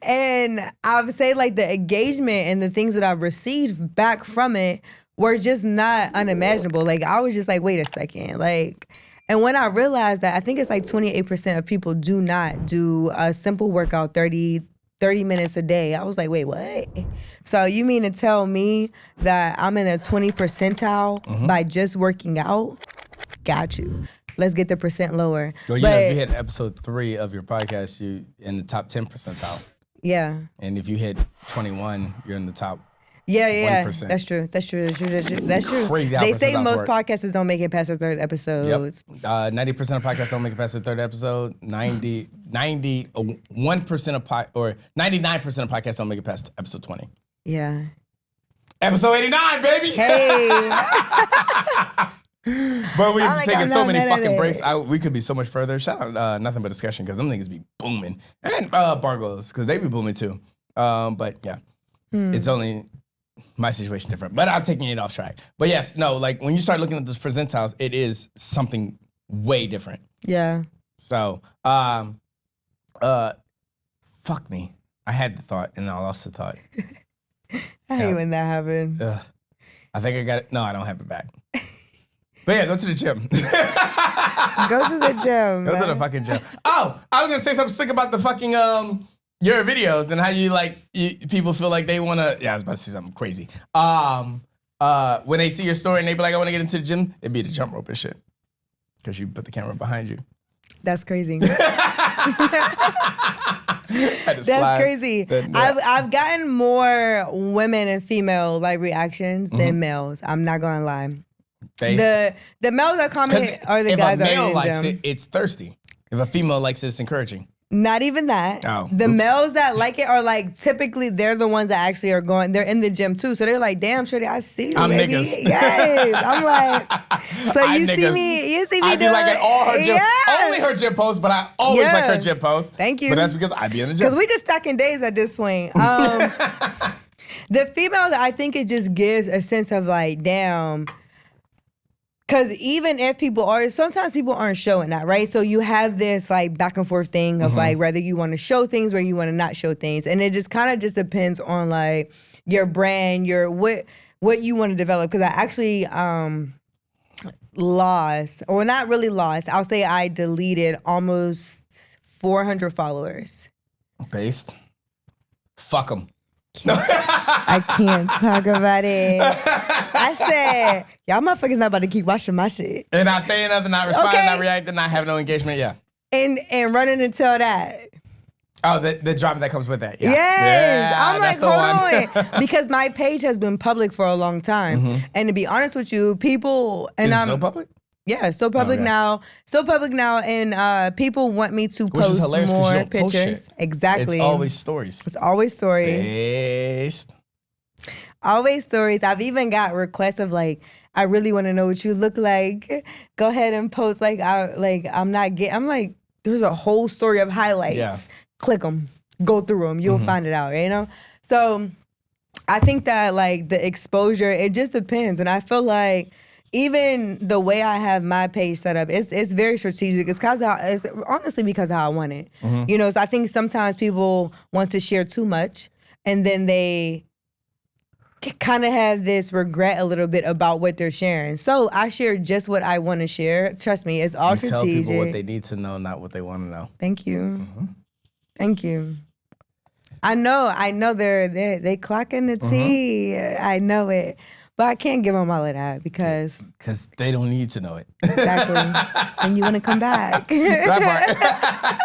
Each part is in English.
And I would say like the engagement and the things that I've received back from it were just not unimaginable. Like I was just like, wait a second. Like, and when I realized that, I think it's like 28% of people do not do a simple workout 30 minutes a day. I was like, wait, what? So you mean to tell me that I'm in a 20 percentile by just working out? Got you. Let's get the percent lower. Well, if you hit episode 3 of your podcast, you in the top 10 percentile. Yeah. And if you hit 21, you're in the top. Yeah. 1%. That's true. That's true. Crazy how they say percentiles most work. podcasters don't make it past the third episode. Yep. 90% of podcasts don't make it past the third episode. 1% of 99% of podcasts don't make it past episode 20. Yeah. Episode 89, baby. Hey. But we've taken so many fucking it. breaks. We could be so much further. Shout out Nothing But Discussion because them niggas be booming. And Bargos because they be booming too. But yeah, it's only my situation different. But I'm taking it off track. But yes, no, like when you start looking at those percentiles, it is something way different. Yeah. So, fuck me. I had the thought and I lost the thought. I hate when that happens. I think I got it. No, I don't have it back. But yeah, go to the gym. Go to the gym. Go to the fucking gym. Oh, I was gonna say something slick about the fucking your videos and how you people feel like they wanna. Yeah, I was about to say something crazy. When they see your story and they be like, I wanna get into the gym, it'd be the jump rope and shit. Cause you put the camera behind you. That's crazy. That's crazy. I've gotten more women and female like reactions than males. I'm not gonna lie. The males that comment are the guys that are in the gym. If a male likes it, it's thirsty. If a female likes it, it's encouraging. Not even that. Oh, the males that like it are like typically they're the ones that actually are going. They're in the gym too, so they're like, "Damn, Shorty, I see you, I'm baby." niggas. Yes, I'm like, so you see me I be doing liking all her gym, yeah. only her gym posts, but I always like her gym posts. Thank you. But that's because I be in the gym. Because we just stacking days at this point. The female, I think it just gives a sense of like, damn. Because even if sometimes people aren't showing that, right? So you have this like back and forth thing of like whether you want to show things or you want to not show things. And it just kind of just depends on like your brand, what you want to develop. Because I actually lost, or not really lost, I'll say I deleted almost 400 followers. Based? Fuck them. I can't talk about it. I said, y'all motherfuckers not about to keep watching my shit. And not saying nothing, not responding, not reacting, not having no engagement, yeah. And running until that. Oh, the drama that comes with that, yeah. Yes. Yeah, I'm like, hold on. Because my page has been public for a long time. And to be honest with you, people... and Is it still public? Yeah, it's still public now. Still public now, and people want me to post more pictures. Exactly. It's always stories. It's always stories. Based. Always stories. I've even got requests of like, I really want to know what you look like. Go ahead and post I'm like, there's a whole story of highlights. Yeah. Click them, go through them. You'll find it out, you know? So I think that like the exposure, it just depends. And I feel like even the way I have my page set up, it's very strategic. It's honestly because of how I want it. You know, so I think sometimes people want to share too much and then they kind of have this regret a little bit about what they're sharing. So I share just what I want to share. Trust me, it's all strategic. Tell people what they need to know, not what they want to know. Thank you. Thank you. I know they clocking the tea. I know it. But I can't give them all of that because they don't need to know it. Exactly. And you want to come back. That part.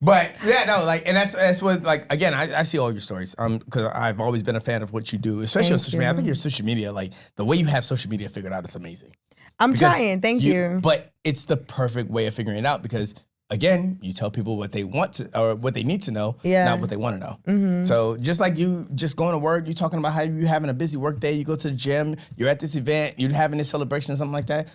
But yeah, no, like, and that's what, like, again, I see all your stories, because I've always been a fan of what you do, especially on social media. I think your social media, like, the way you have social media figured out is amazing. I'm trying, thank you. But it's the perfect way of figuring it out because, again, you tell people what they want to, or what they need to know, not what they want to know. So just like you just going to work, you talking about how you having a busy work day, you go to the gym, you're at this event, you're having this celebration or something like that.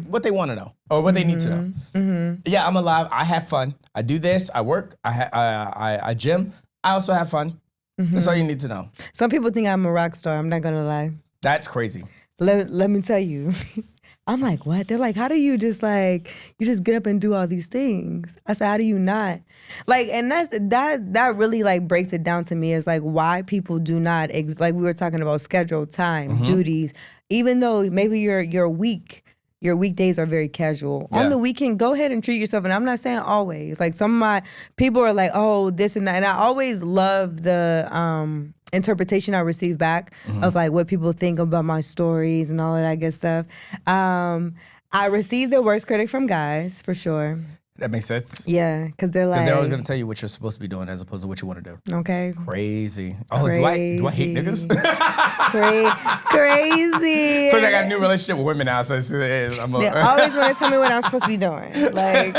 What they want to know or what they need to know. Yeah, I'm alive. I have fun. I do this. I work. I gym. I also have fun. That's all you need to know. Some people think I'm a rock star. I'm not gonna lie. That's crazy. Let me tell you. I'm like, what? They're like, how do you just you just get up and do all these things? I said, how do you not? Like, and that really like breaks it down to me is like why people do not, like we were talking about scheduled time, duties, even though maybe your weekdays are very casual. Yeah. On the weekend, go ahead and treat yourself. And I'm not saying always. Like some of my people are like, oh, this and that. And I always love the interpretation I receive back of like what people think about my stories and all of that good stuff. I receive the worst critic from guys, for sure. That makes sense. Yeah, because they're like... Because they're always going to tell you what you're supposed to be doing as opposed to what you want to do. Okay. Crazy. Oh, do I hate niggas? Crazy. So I got a new relationship with women now, so they always want to tell me what I'm supposed to be doing. Like,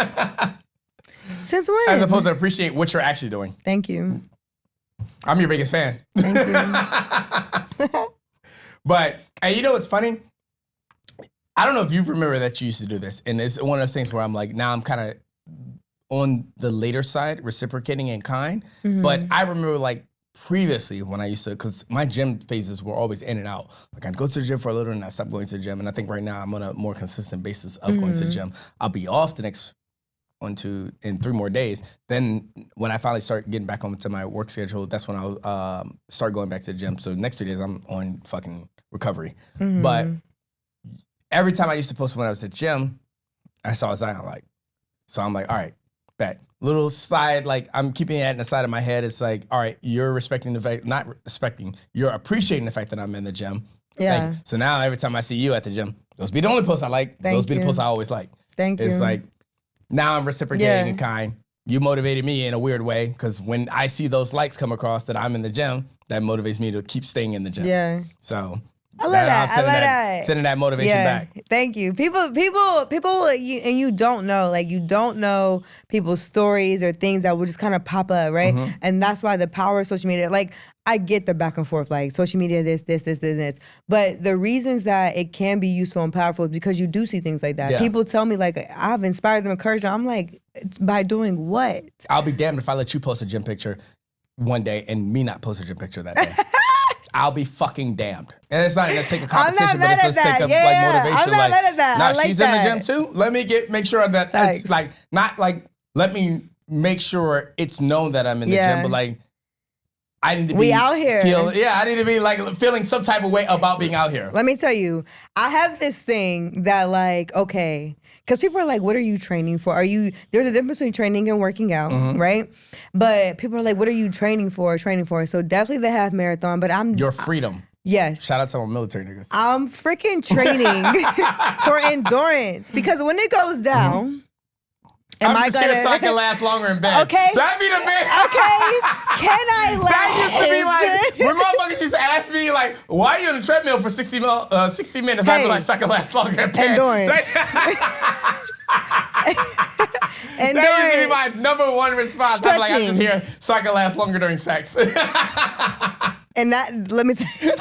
since when? As opposed to appreciate what you're actually doing. Thank you. I'm your biggest fan. Thank you. But, and you know what's funny? I don't know if you remember that you used to do this, and it's one of those things where I'm like, now I'm kind of on the later side, reciprocating in kind. But I remember like previously when I used to, because my gym phases were always in and out. Like I'd go to the gym for a little and I'd stop going to the gym. And I think right now I'm on a more consistent basis of going to the gym. I'll be off the next in 3 more days. Then when I finally start getting back onto my work schedule, that's when I'll start going back to the gym. So the next 2 days I'm on fucking recovery. But every time I used to post when I was at the gym, I saw Zion like. So I'm like, all right, back. Little side, like I'm keeping it in the side of my head. It's like, all right, you're respecting the fact, not respecting, you're appreciating the fact that I'm in the gym. Yeah. So now every time I see you at the gym, those be the only posts I like. Those be the posts I always like. Thank you. It's like, now I'm reciprocating in kind. You motivated me in a weird way because when I see those likes come across that I'm in the gym, that motivates me to keep staying in the gym. Yeah. So I love that. I love that. Sending that motivation back. Thank you. People, and you don't know, like you don't know people's stories or things that will just kind of pop up, right? And that's why the power of social media, like I get the back and forth, like social media, this. But the reasons that it can be useful and powerful is because you do see things like that. Yeah. People tell me like, I've inspired them, encouraged them. I'm like, by doing what? I'll be damned if I let you post a gym picture one day and me not post a gym picture that day. I'll be fucking damned. And it's not in the sake of competition, but it's the sake of like motivation. I'm not mad at that. Now she's in the gym too. Let me make sure that it's like not like let me make sure it's known that I'm in the gym, but like I need to be out here. I need to be like feeling some type of way about being out here. Let me tell you, I have this thing that like, okay, because people are like, what are you training for? There's a difference between training and working out, right? But people are like, what are you training for? So definitely the half marathon, but your freedom. Yes. Shout out to my military niggas. I'm freaking training for endurance because when it goes down, I'm just gonna so I can last longer in bed. Okay. That'd be the best. Okay. Can I last? That used to be like, when motherfuckers used to ask me, like, why are you on the treadmill for 60 minutes? I'd be like, so I can last longer in bed. Endurance. That used to be my number one response. I'm like, I'm just here so I can last longer during sex. And that, let me tell you.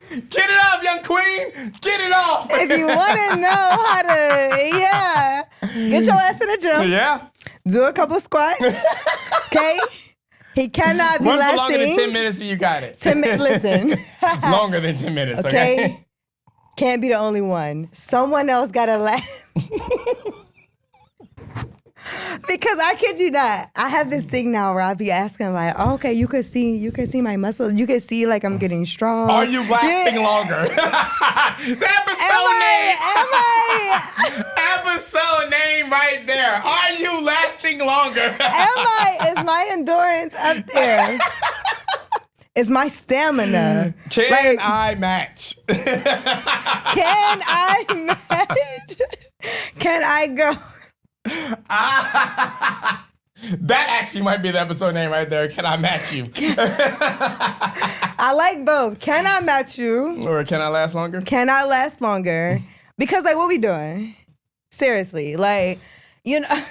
Get it off, young queen. Get it off. If you want to know how to, get your ass in the gym. Yeah. Do a couple squats. Okay? He cannot be Run lasting. for longer than 10 minutes and you got it. Listen. Longer than 10 minutes, okay? Can't be the only one. Someone else got to last. Because I kid you not, I have this thing now where I'll be asking like, oh, okay, you can see my muscles. You can see like I'm getting strong. Are you lasting longer? The episode name right there. Are you lasting longer? Is my endurance up there? Is my stamina? Can I match? Can I match? Can I go? That actually might be the episode name right there. Can I match you? I like both. Can I match you? Or can I last longer? Can I last longer? Because like, what we doing? Seriously, like, you know.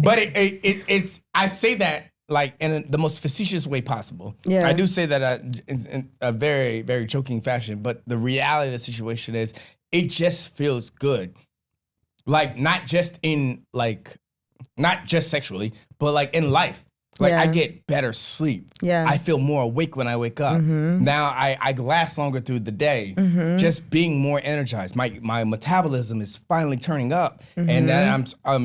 But it's I say that like in the most facetious way possible. Yeah. I do say that in a very, very joking fashion. But the reality of the situation is, it just feels good. Like not just sexually, but like in life. Like I get better sleep. Yeah. I feel more awake when I wake up. Now I last longer through the day, just being more energized. My metabolism is finally turning up, and then I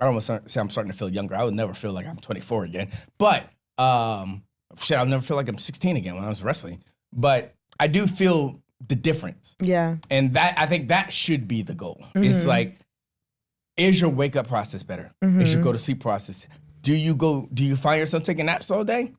don't want to say I'm starting to feel younger. I would never feel like I'm 24 again, but I'll never feel like I'm 16 again when I was wrestling. But I do feel the difference. Yeah. And I think that should be the goal. It's like, is your wake up process better? Is your go to sleep process? Do you find yourself taking naps all day?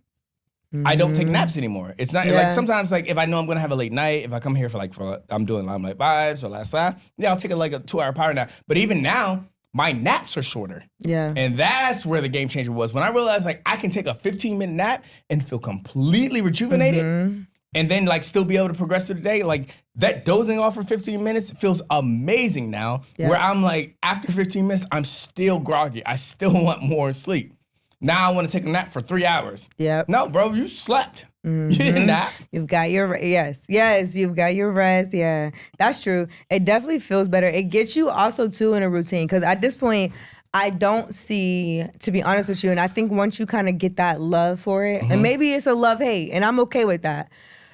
I don't take naps anymore. It's not like sometimes like if I know I'm gonna have a late night, if I come here for I'm doing Limelight Vibes or Last Laugh, I'll take a 2-hour power nap. But even now, my naps are shorter. Yeah. And that's where the game changer was. When I realized like I can take a 15-minute nap and feel completely rejuvenated and then like still be able to progress through the day. Like that dozing off for 15 minutes feels amazing now. Yeah. Where I'm like, after 15 minutes, I'm still groggy. I still want more sleep. Now I want to take a nap for 3 hours. Yep. No, bro, you slept. You didn't nap. You've got your, yes, you've got your rest. Yeah, that's true. It definitely feels better. It gets you also too in a routine. Because at this point, I don't see, to be honest with you, and I think once you kind of get that love for it, and maybe it's a love-hate, and I'm okay with that.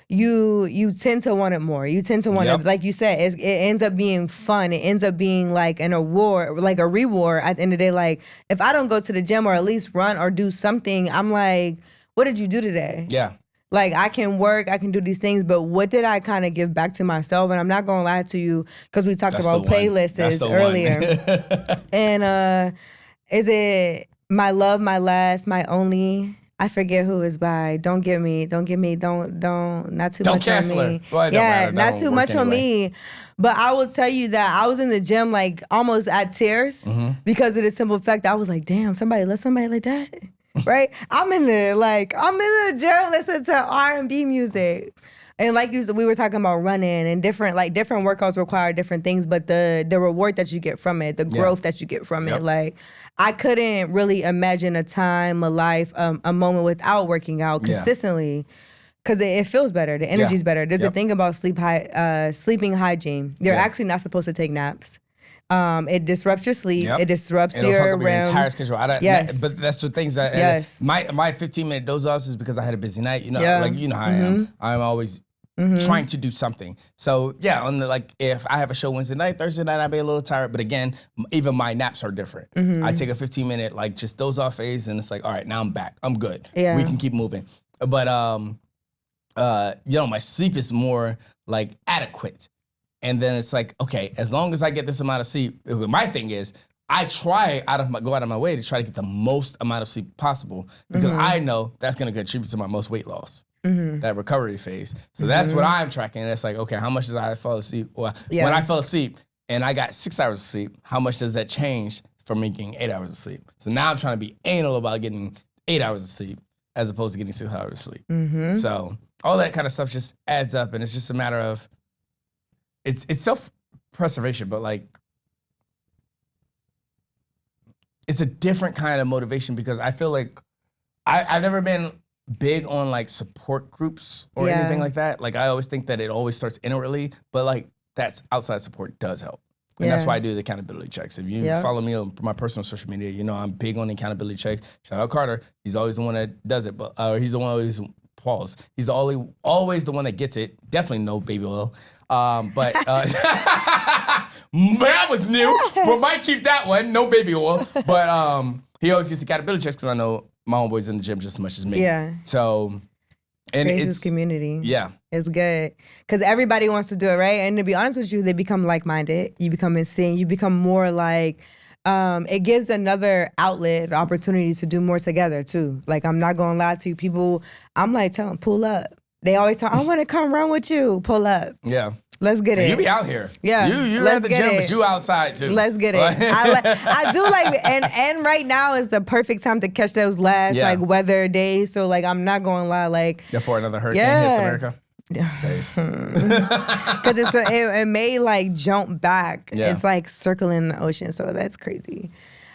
You tend to want it more. You tend to want it, like you said, it ends up being fun. It ends up being like an award, like a reward at the end of the day. Like if I don't go to the gym or at least run or do something, I'm like, what did you do today? Yeah. Like I can work, I can do these things, but what did I kind of give back to myself? And I'm not gonna lie to you because we talked about playlists earlier. And is it My Love, My Last, My Only? I forget who is by. Don't not too much on me. Well, yeah, not too much on me. But I will tell you that I was in the gym like almost at tears because of the simple fact that I was like, damn, somebody let somebody like that. Right? I'm in the gym listening to R&B music. And like we were talking about running and different workouts require different things, but the reward that you get from it, the growth that you get from it, like I couldn't really imagine a time, a life, a moment without working out consistently. Because it feels better. The energy's better. There's a thing about sleeping hygiene. You're actually not supposed to take naps. It disrupts your sleep. It disrupts your REM. Entire schedule. But that's the things that my 15-minute doze offs is because I had a busy night. You know, like you know how I am. I'm always trying to do something. So on the if I have a show Wednesday night, Thursday night, I'll be a little tired. But again, even my naps are different. I take a 15-minute just doze off phase, and it's like, all right, now I'm back. I'm good. Yeah. We can keep moving. But my sleep is more like adequate. And then it's like, okay, as long as I get this amount of sleep, my thing is I go out of my way to try to get the most amount of sleep possible because I know that's going to contribute to my most weight loss, that recovery phase. So that's what I'm tracking. And it's like, okay, how much did I fall asleep? Well, when I fell asleep and I got 6 hours of sleep, how much does that change for me getting 8 hours of sleep? So now I'm trying to be anal about getting 8 hours of sleep as opposed to getting 6 hours of sleep. So all that kind of stuff just adds up, and it's just a matter of, it's self-preservation, but it's a different kind of motivation because I feel like I've never been big on support groups or anything like that. Like I always think that it always starts inwardly, but that's outside support does help. And that's why I do the accountability checks. If you follow me on my personal social media, you know I'm big on the accountability checks. Shout out Carter. He's always the one that does it, but he's the one always pause. He's always the one that gets it. Definitely no baby oil. But that was new. But might keep that one. No baby oil. But he always gets the accountability checks because I know my homeboy's in the gym just as much as me. Yeah. So, and it's community. Yeah. It's good. Because everybody wants to do it, right? And to be honest with you, they become like-minded. You become in sync. You become more it gives another outlet, opportunity to do more together too. Like I'm not gonna lie to you, people, I'm tell them, pull up. They always tell, I want to come run with you. Pull up. Yeah. Let's get it. You be out here. Yeah. You at the gym, but you outside too. Let's get it. I do and right now is the perfect time to catch those last weather days. So I'm not gonna lie, before another hurricane hits America. Because it may jump back. Yeah. It's circling the ocean, so that's crazy.